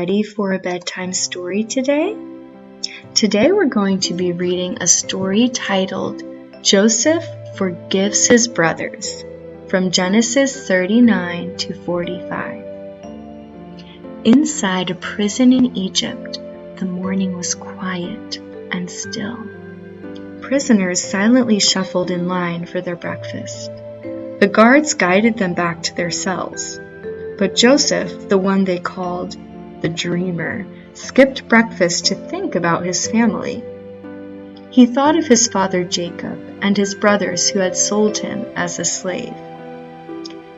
ready for a bedtime story today? Today we're going to be reading a story titled Joseph Forgives His Brothers from Genesis 39 to 45. Inside a prison in Egypt, the morning was quiet and still. Prisoners silently shuffled in line for their breakfast. The guards guided them back to their cells. But Joseph, the one they called the dreamer, skipped breakfast to think about his family. He thought of his father Jacob and his brothers who had sold him as a slave.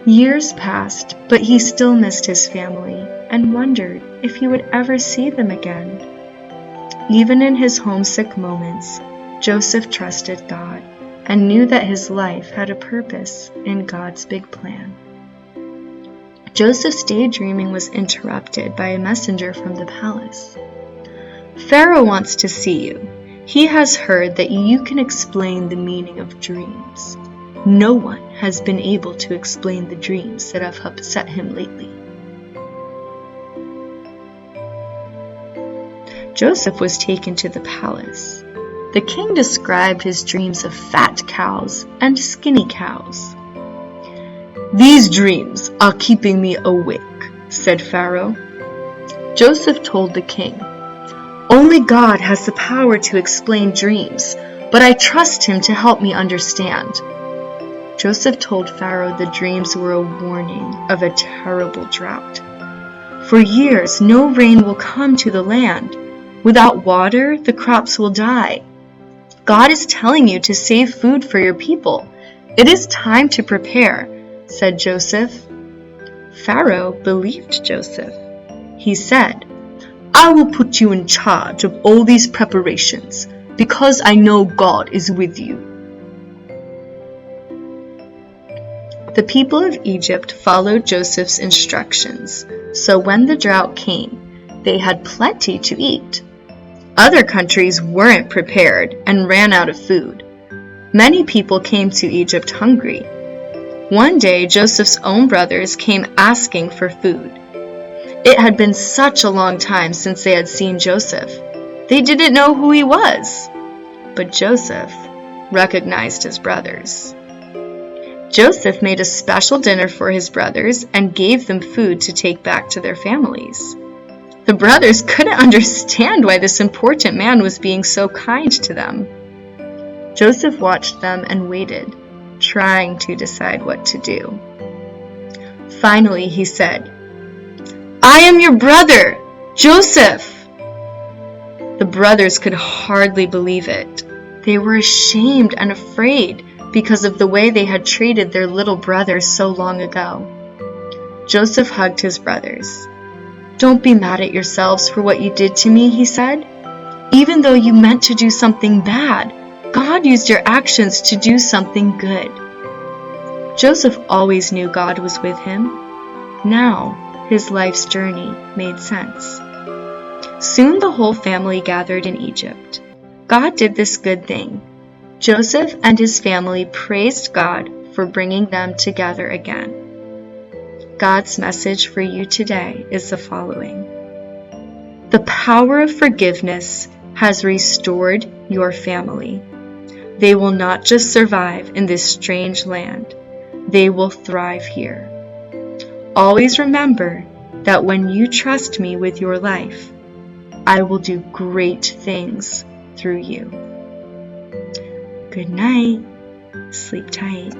Years passed, but he still missed his family and wondered if he would ever see them again. Even in his homesick moments, Joseph trusted God and knew that his life had a purpose in God's big plan. Joseph's daydreaming was interrupted by a messenger from the palace. "Pharaoh wants to see you. He has heard that you can explain the meaning of dreams. No one has been able to explain the dreams that have upset him lately." Joseph was taken to the palace. The king described his dreams of fat cows and skinny cows. "These dreams are keeping me awake," said Pharaoh. Joseph told the king, "Only God has the power to explain dreams, but I trust him to help me understand." Joseph told Pharaoh the dreams were a warning of a terrible drought. "For years, no rain will come to the land. Without water, the crops will die. God is telling you to save food for your people. It is time to prepare," said Joseph. Pharaoh believed Joseph. He said, "I will put you in charge of all these preparations, because I know God is with you." The people of Egypt followed Joseph's instructions, so when the drought came, they had plenty to eat. Other countries weren't prepared and ran out of food. Many people came to Egypt hungry. One day, Joseph's own brothers came asking for food. It had been such a long time since they had seen Joseph. They didn't know who he was. But Joseph recognized his brothers. Joseph made a special dinner for his brothers and gave them food to take back to their families. The brothers couldn't understand why this important man was being so kind to them. Joseph watched them and waited, trying to decide what to do. Finally, he said, "I am your brother, Joseph!" The brothers could hardly believe it. They were ashamed and afraid because of the way they had treated their little brother so long ago. Joseph hugged his brothers. "Don't be mad at yourselves for what you did to me," he said. "Even though you meant to do something bad, God used your actions to do something good." Joseph always knew God was with him. Now, his life's journey made sense. Soon the whole family gathered in Egypt. God did this good thing. Joseph and his family praised God for bringing them together again. God's message for you today is the following: the power of forgiveness has restored your family. They will not just survive in this strange land, they will thrive here. Always remember that when you trust me with your life, I will do great things through you. Good night. Sleep tight.